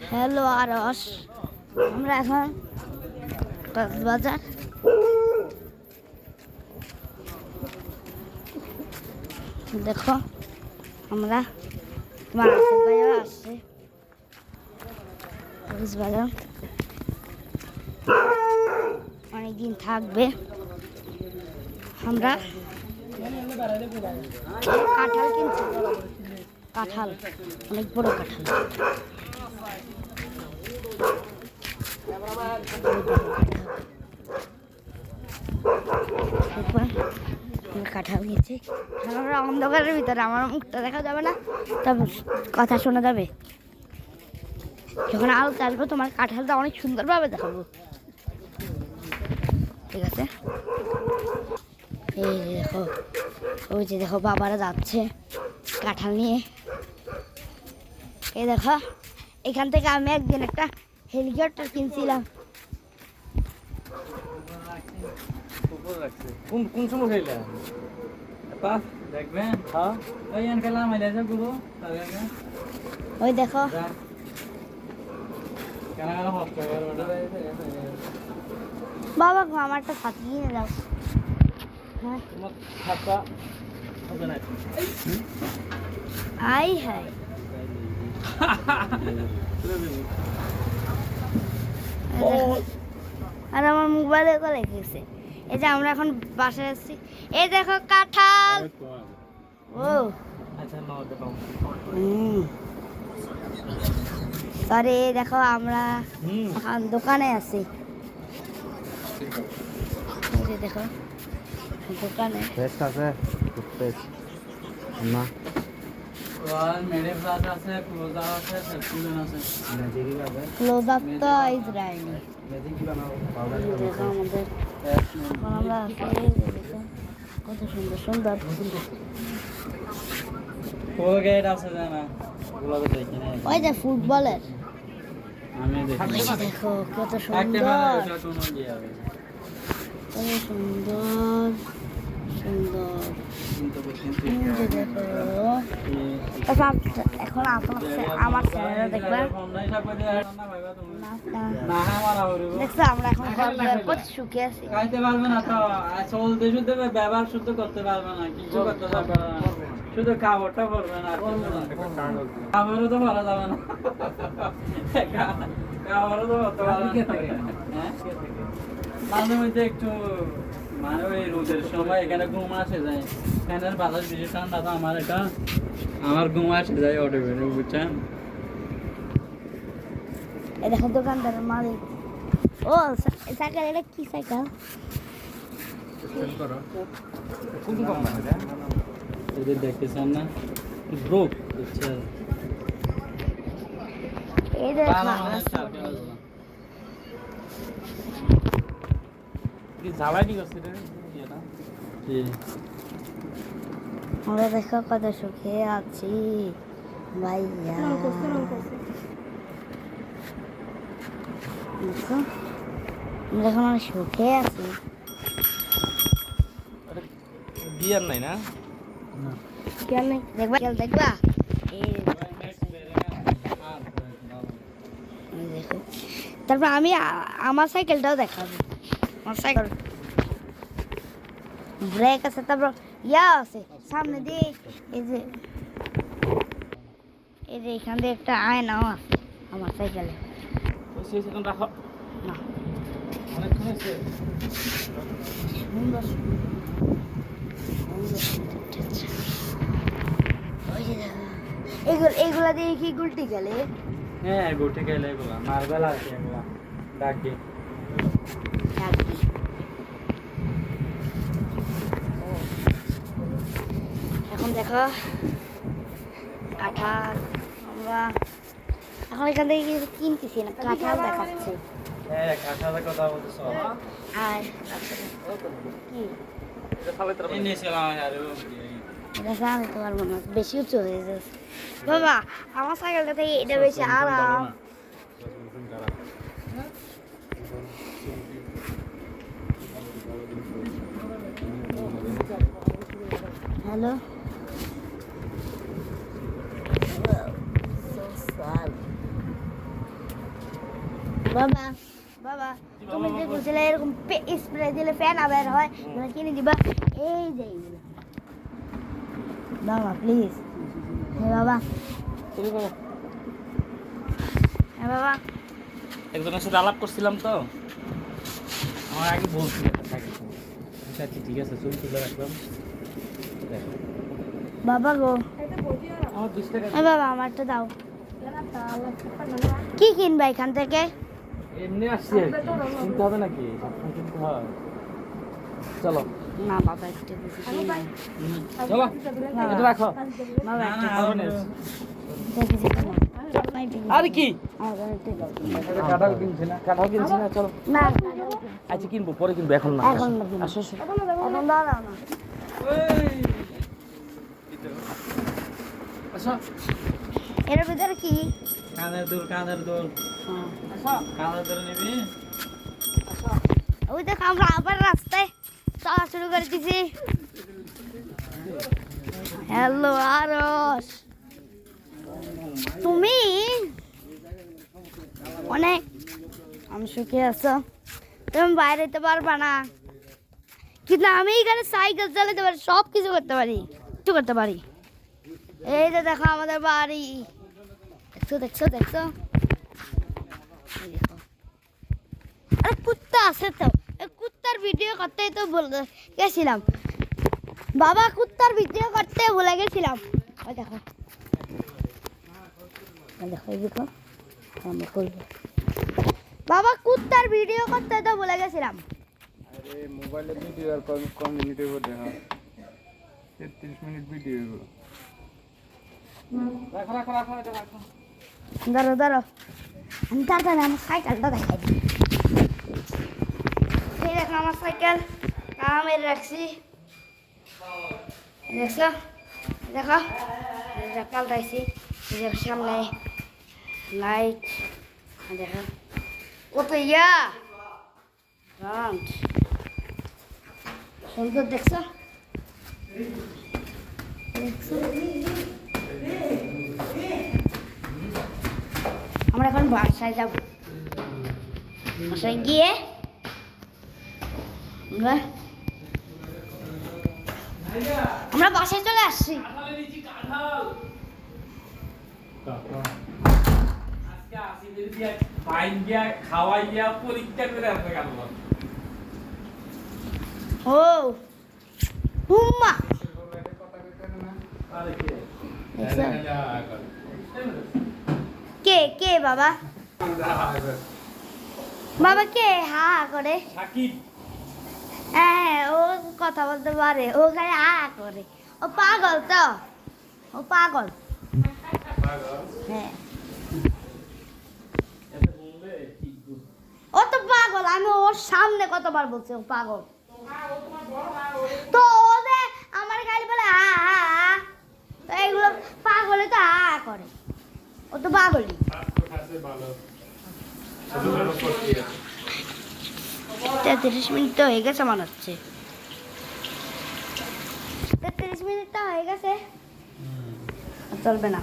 Hello আরস, আমরা এখন কক্সবাজার। দেখো আমরা তোমার আসিফ ভাইও আসছে কক্সবাজার, অনেকদিন থাকবে। আমরা কাঁঠাল কিনছি, কাঁঠাল অনেক বড় কাঁঠাল। কাঁঠাল কিনছি, আমরা অন্ধকারের ভিতরে, আমার মুখটা দেখা যাবে না, তারপর কথা শোনা যাবে। যখন আলোতে আসবো তোমার কাঁঠালটা অনেক সুন্দরভাবে দেখাবো, ঠিক আছে? এই দেখো, ওই যে দেখো বাবারা যাচ্ছে কাঁঠাল নিয়ে। এই দেখো, এখান থেকে আমি একদিন একটা হেলিকপ্টার কিনছিলাম। কোন সময় খাইলা পাস দেখবেন? হ্যাঁ ওই এন খেলা মাইলা যা গুলো তাহলে ওই দেখো কেন কেন হস্ত করে ওটা বাবা গো, আমারটা সাথে নিয়ে যাও। হ্যাঁ তোমার খাতা হবে না। আই হাই, আর আমার মোবাইলে তো লেগেছে। এই যে আমরা এখন বাসায় আসছি, এই দেখো কাঁঠাল। ও আচ্ছা নাও দেখো। সরি, দেখো আমরা এখন দোকানে আছি। এই যে দেখো দোকানে পেস্ট আছে, পেস্ট না ওয়াল মেরে পাস আছে, ক্লোজার আছে, সার্কুলার আছে, ম্যাজিক আছে। ক্লোজার তো ইসরায়েলি। ম্যাজিক কি বানাবো? পাউডার দেখো আমাদের এখন আমরা আছি, দেখো কত সুন্দর সুন্দর। কোলগেট আছে জানা, ওগুলো তো দেখি না। ওই যে ফুটবলের, আমি দেখি দেখো কত একটা সুন্দর, এটা কোনো দিয়ে হবে কত সুন্দর সুন্দর। কিন্তু বসেন এই যে দেখো, তারপর এখন আমার চ্যানেলে দেখবে। না আমারা হরিব দেখছো আমরা এখন কত সুখে আছি। খাইতে পারবে না তো, চলতে শুদ্ধ ব্যবহার শুদ্ধ করতে পারবে না, কিছু করতে পারবে না, শুধু খাবারটা করবে না, খাবারও তো ভালো যাবে না, খাবারও তো করতে পারবে না। মাঝে মধ্যে একটু মানে ওই রোদের সময় এখানে ঘুম আসে যায়, ফ্যানের বাতাস বেশি ঠান্ডা তো আমার ঘুম আসে যায় অটোমেটিক, বুঝছেন? এই দেখো দোকানদারের মালিক। ও সাইকেল, এটা কি সাইকেল? এদের দেখতেছেন না, ব্রোক বুঝছেন? এই দেখো আমরা দেখো কত সুখে আছি ভাইয়া। দেখো আমরা এখন অনেক সুখে আছি। বিয়ার নাই না? খেয়াল নেই, দেখবা খেয়াল দেখবা। এই দেখো, তারপর আমি আমার সাইকেলটাও দেখাবো। আমার সাইকেল ব্রেক আছে, তারপর ইয়া আছে সামনে দিয়ে, এই যে এখান দিয়ে একটা আয়নাও আছে আমার সাইকেলে। রাখো না অনেক হয়েছে। সুন্দর ওই যে দেখো, এইগুলা দিয়ে কি গুলটি গেলে? হ্যাঁ গোটে গেলে এগুলা মার্বেল আছে, এগুলা ডাকি এখন দেখো কাঁঠাল, আমরা এখন এখান থেকে কিছু কিনতেছি না, কাঁঠাল দেখাচ্ছে। হ্যাঁ কাঁঠালের কথা বলতেছ। আর কি এনেছিলাম আর এটা জানতে পারবো না, বেশি উঁচু হয়ে যাচ্ছে। বাবা আমার সাইকেলটা থেকে এটা বেশি আরাম। হ্যালো, বাবা বাবা তুমি যে বলছিলে এরকম স্প্রে দিলে ফ্যান আবার হয় মানে কিনে দিবা এই যে এইগুলো বাবা প্লিজ হ্যাঁ বাবা তুমি করো। হ্যাঁ বাবা একজনের সাথে আলাপ করছিলাম তো, আমার আগে বলছিল আচ্ছা ঠিক আছে, ছবি তুলে রাখলাম। দেখো বাবা গো আমার 20 টাকা হ্যাঁ বাবা আমারটা দাও কি কিনবা এখান থেকে এমনি আসছি আর কি, কিনতে হবে নাকি? সবসময় কিনতে হয়? চলো না বাবা একটু বেশি কিনবে। চলো এটা রাখো। বাবা না, না, আরো আর- নেস। দেখি যেটা না আমি কিনবো। আরে কি আমার একটু দাও। কাঁঠাল কিনছি না, কাঁঠাল কিনছি না, চলো। না আচ্ছা কিনবো, পরে কিনবো, এখন না। এখন না কিনবো। আসো আসো। এখন দাও না না ওই, আসো এর ভিতরে কি কানের দুল কানের দুল কানের দুল নিবি ওই দেখো আমরা আবার রাস্তায় চলা শুরু করে দিছি হ্যালো আরস তুমি অনেক আমি সুখে আছো তুমি বাইরে যেতে পারবা না কিন্তু আমি এখানে সাইকেল চালাতে পারি সব কিছু করতে পারি কিছু করতে পারি এই যে দেখো আমাদের বাড়ি দেখছো দেখছো দেখছো এই দেখো আরে কুত্তা আছে তো এই কুত্তার ভিডিও করতেই তো গেছিলাম বাবা কুত্তার ভিডিও করতে ভুলে গেছিলাম ওই দেখো ওই দেখো এই দেখো আমরা করবো বাবা কুত্তার ভিডিও করতে তো ভুলে গেছিলাম আরে মোবাইলে ভিডিও আর কম মিনিটের মধ্যে হয় 33 মিনিট ভিডিও এগুলো রাখো রাখো রাখো এটা রাখো। ধরো ধরো আমি তাড়াতাড়ি আমার সাইকেলটা দেখাই দিই এই দেখো আমার সাইকেল আমি রাখছি এই দেখছো দেখো পাল্টাইছি এই দেখো সামনে লাইট দেখো কত ইয়া ফ্রন্ট সুন্দর দেখছো দেখছো আমরা এখন বাসায় যাব বাসায় গিয়ে আমরা বাসায় চলে আসছি আজকে আসিদের দিয়া ফাইন দিয়া খাওয়াইয়া পরীক্ষা করে আসবে কালো। ও হুম্মা আরে কি দেখছো? কে কে বাবা বাবা কে হা হা করে সাকিব হ্যাঁ ও কথা বলতে পারে ও খালি হা হা করে ও পাগল তো ও পাগল হ্যাঁ এত বললে ঠিক গুড। ও তো পাগল আমি ওর সামনে কতবার বলছি ও পাগল তো ও যে আমার খালি বলে হা হা হা তো এগুলো পাগলে তো হা হা করে ও তো পাগলই 33 মিনিট তো হয়ে গেছে মনে হচ্ছে 33 মিনিট তো হয়ে গেছে চলবে না